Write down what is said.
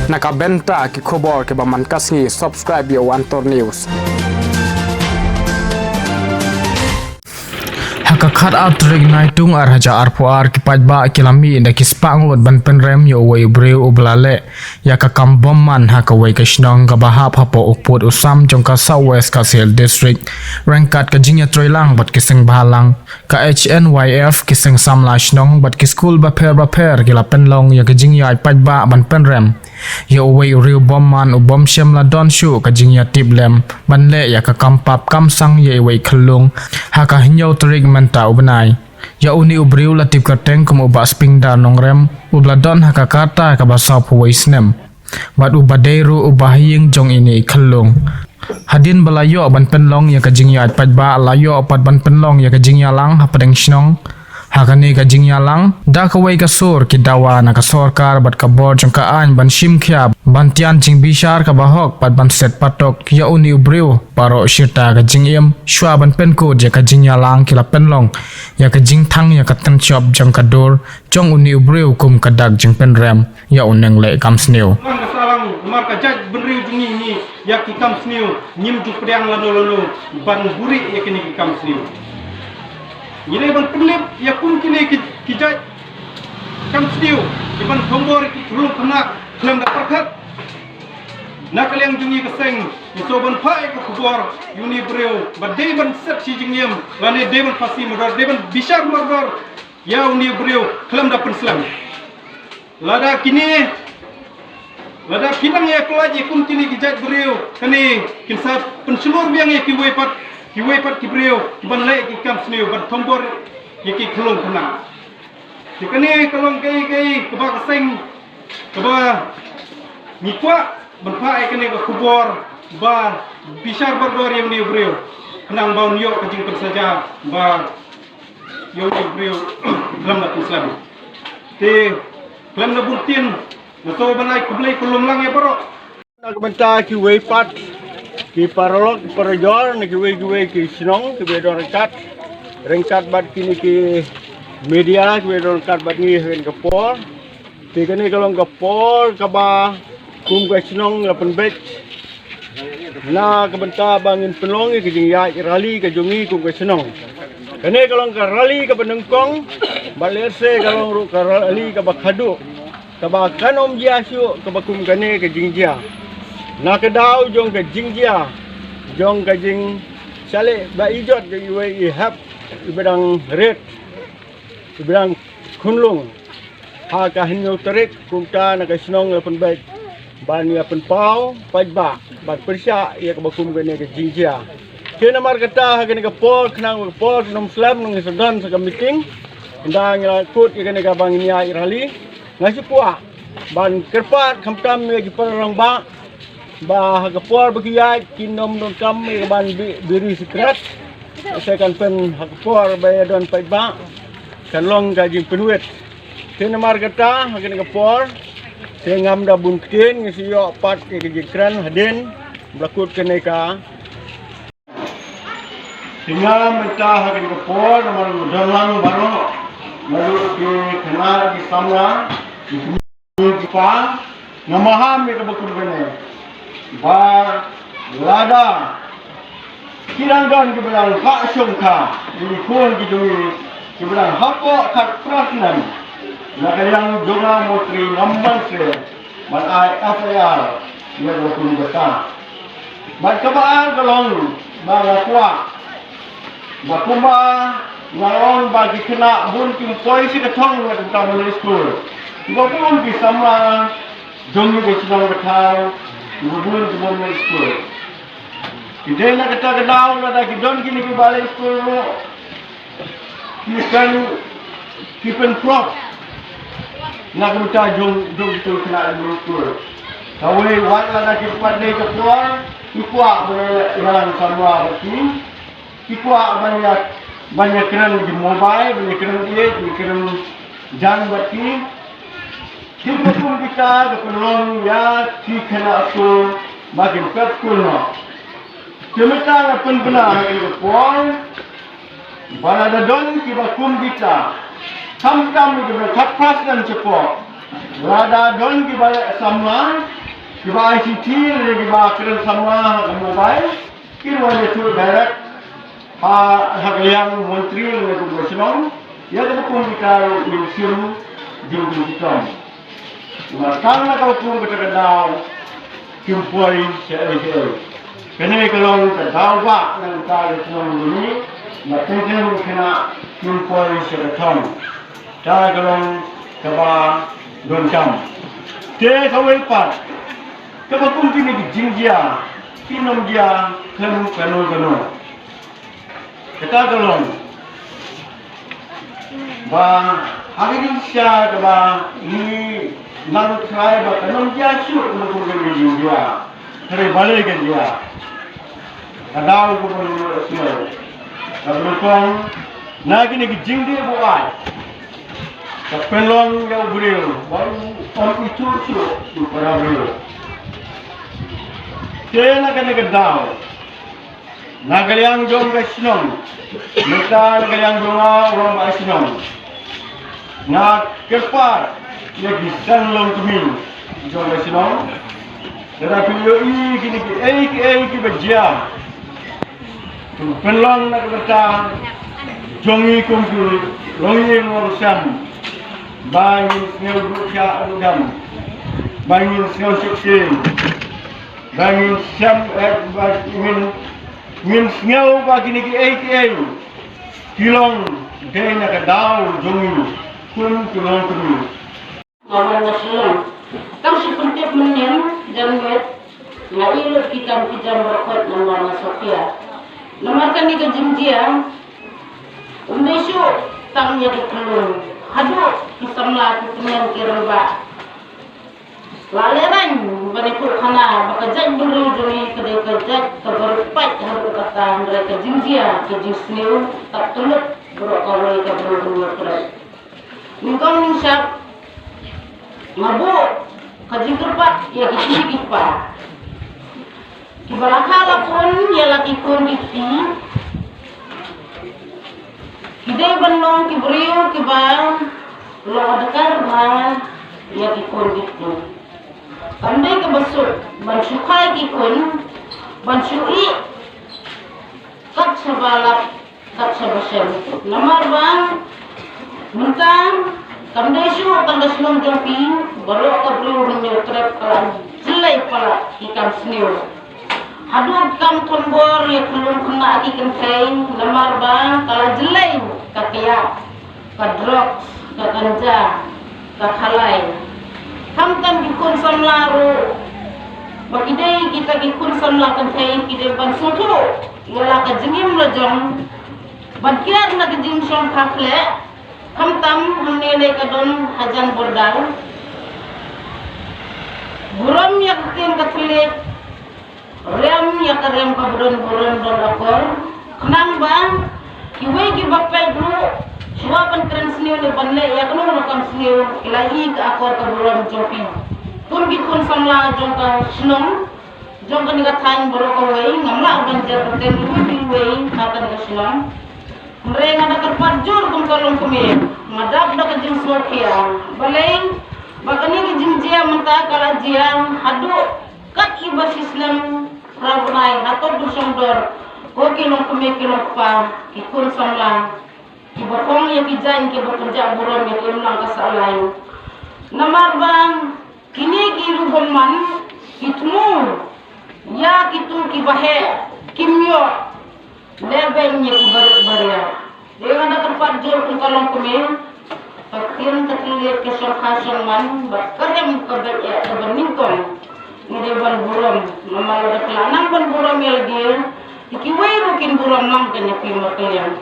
Nakabenta ki khobor ke baman kasngi subscribe yo Antor News. Hakakhat atrig naitung arhaja arpuar ki pajba kilami inda kispangot ban penrem yo wei breu ublale ya ka kambomman hakawei kashnong ka bahap hapo ukput usam jongka southwest kasel district rangkat ka jingya troilang bat kiseng balang ka HNYF kiseng samla shnong bat ki school ba pher kila penlong ya ka jingya pajba ban penrem yo wei riu bomman ubom shemla donshu ka jingya tiblem banle ya ka kampap kamsang ye wei khlung haka hinyo trig menta ubenai ya uni ubriu latip kateng kum uba spingda nongrem ubladon haka kata ka basau puwaisnem bat ubaderu ubahing jong ini khlung hadin balayo ban penlong ya ka jingya pajba layo pat ban penlong ya ka jingya lang hapadeng shnong hakani ka jingya lang da ka wei ka sur ki dawa na ka sorkar bat ka bor jong ka an ban shim khya ban tian jing bishar ka bahok pat ban set patok ya uni ubriu paro shita ka jingiem shwa ban penko je ka jingya lang kila penlong ya ka jing thang ya ka tan chop jong ka dor jong uni ubriu kum ka dag jing penrem ya uneng le kam sneu salang marka jaj benriu jungi ni ya ki kam sneu nyim ju priang lano ban buri ya kini ki kam sneu ini ban pelip ya kun kini ki jaj kam sneu iban thombor ki rung kena klem da perkhat nak leng jungi keseng so ban pai ko kubor uni breu ba de ban set si jingiem lane de ban fasi modor de ban bishar modor ya uni breu klem da penslam lada kini lada kinang ya kelaji kum kini ki jaj breu kani kinsa pensulur biang ya ki wepat ki breu ban le ki kam sneu ban thombor ya ki khlong kena kini kalong kai keba keseng keba nikwa berpai kene ke kubur ba bishar berdor yang ni breu kenang bau niok kajing saja ba yo ni breu dalam nak Islam te dalam na buntin so banai kublai kulum lang ya baro nak benta ki weipat ki parolok parajor ni ki wei ki sinong ki bedor rengkat bat kini ki media ki bedor kat bat ni hen kapor te kene kalong kapor kaba kum ka sinong lapan bet na kabenta bangin penlong ke jing ya rally ke jungi kum ka sinong kene kalong ka rally ka benengkong balerse kalong ru ka rally ka bakhadu ka ba kanom dia syu ka bakum kane ke jing dia na ka dau jong ka jing dia jong ka jing sale ba ijot ke i hab ibadang red ibadang kunlung ha ka hinyo tarik kum ta na ka sinong lapan bet ban ya penpau pajba ban persya ya ke bakum gane ke jingjia kena mar kata gane ke pol kenang pol nom slam nong sedan sa meeting ndang ya kut ya gane ka bang nia irali ngasi puak ban kerpat kamtam ya ki parang ba ke pol bagi ya kinom non kam ya ban biri sekret saya kan pen hak pol bayar don pajba kan long gajing penuet kena mar kata gane ke pol saya ngam da buntin ngisi yo pat ke jikran hadin blakut kene ka tinggal mentah hakin ke por nomor dalang baru baru ke kenar di samra di pa namaham ke bakul kene ba lada kiranggan ke belang hak syongka ini kun ki dui ke belang hapo kat prasnan nak yang juga menteri nombor se man FAR dia berpun besar ban kebaan kalong ba kuat ba kumba ngalong bagi kena bun kim polisi ke thong wa tentang mulai school ba pun di sama jong ni sedang berkau bun ke mulai school ide nak kata kedau ada kidon kini ke balai school kita keep prop nak minta jom tu kena berukul. Kawai wan lah nak pandai ke keluar, ikuak berjalan sama berarti, ikuak banyak kena di mobile, banyak kena dia, kena jalan berarti. Kita pun kita keperluan ya kena aku bagi kerkul no. Semesta pun benar ke keluar, pada don kita kum kita. Sampai kita berkat dan cepat. Lada don kita sama, kita ICT, kita kirim sama ke mobile, kirim aja tu direct. Hak yang menteri lebih bersenang, ya kita pun kita museum jumpa kita. Karena kalau pun kita kenal, jumpai saya. Kena kalau kita tahu pak, yang kita semua ini, maka kita kena jumpai saya. Cara kalau kita doncam, dia kawal pat, kita pun kini jinjia, kinom dia, kanu. Kita kalau bah hari ini saya bah ini lalu saya bah kanon dia syur untuk menjadi dia, hari balik ke dia, kadang aku pun semua, kalau kong nak ini jing dia buat, kapelong yang beriu, baru orang itu syur para beriu, dia nak kena kedau. Nagaliang jom Vaishnav, mereka nagaliang joma orang Vaishnav. Nak kepar, ia kisah long tumin jom Vaishnav. Tetapi kini berjaya. Penlong nak berta, jongi kumpu, longi ngorusam, bangin sengau buka agam, bangin sengau seksing, bangin siam ingin sengau bagi ni kilong dia nak kedau jongi kun kilong. Orang nasional, kau sepenting menen dan wet, ngailut kita berkot nama Sofia. Nama kan ni kejimjian, undesu tangnya dikelung, hadu kisamla kutunian kiramba. Laleran berikut kana bekerja beri kerja keberpat harus kata mereka jinjia kejisniu tak tulut berokawai keberuntungan keras. Mungkin nisab mabuk kejingkerpat ya kipa. Kibalakala pun ya laki pun kipi. Kidai benong kiberiu kibal lo adakar bah ya kipun kipi. Pandai ke besut, bansukai kikun, bansui, kat sebalap, kat sebesem. Namar bang, mentang, pandai su, tanda senang jompi, baru ke beriu menyotrep kalan jelai pala ikan senior. Hadu kam tombor ya kelum kena ikan kain, namar bang, kalan jelai, kakiak, kadrok, kakanja, kakhalai. Hamkan kikun samlaru, bakidai kita kikun samlakan kain kita ban sutu, wala ka jengim lajong, ban kiar na kejim song kakle, hamtam hamnele kadon hajan bordal, buram ya kikin katlik, rem ya karem kabron buram don akor, kenang bang, kiwe kibapel dulu. Suapan keren senior ni banle ya kanu rakam senior ilahi ka akor ka buram jopi kun gikun samla jongka senong jongka ni katang boro ka wei ngamla banjar ten ni wei kata ni senong mereka ada kerpajur kun kalong kumi madap da kajim sokia baleng bakani ki jimjia menta kala jiang hadu kat ibas islam rabnai atau dusongdor ko kilong kumi kilong pa kikun samla Ibakong yang kijain ke bekerja buram yang ulang kesalahan. Namar bang, kini kiru goman, kitmu, ya kitu kibahe, kimyo, lebenya kibaria. Dia ada tempat jual kalong kemil, pakiran terlihat kesorkasan man, bakarem kebeningkong, ini ban buram, namar ada kelanang ban buram yang dia, ikiwai rukin buram lang kanya pima kalian.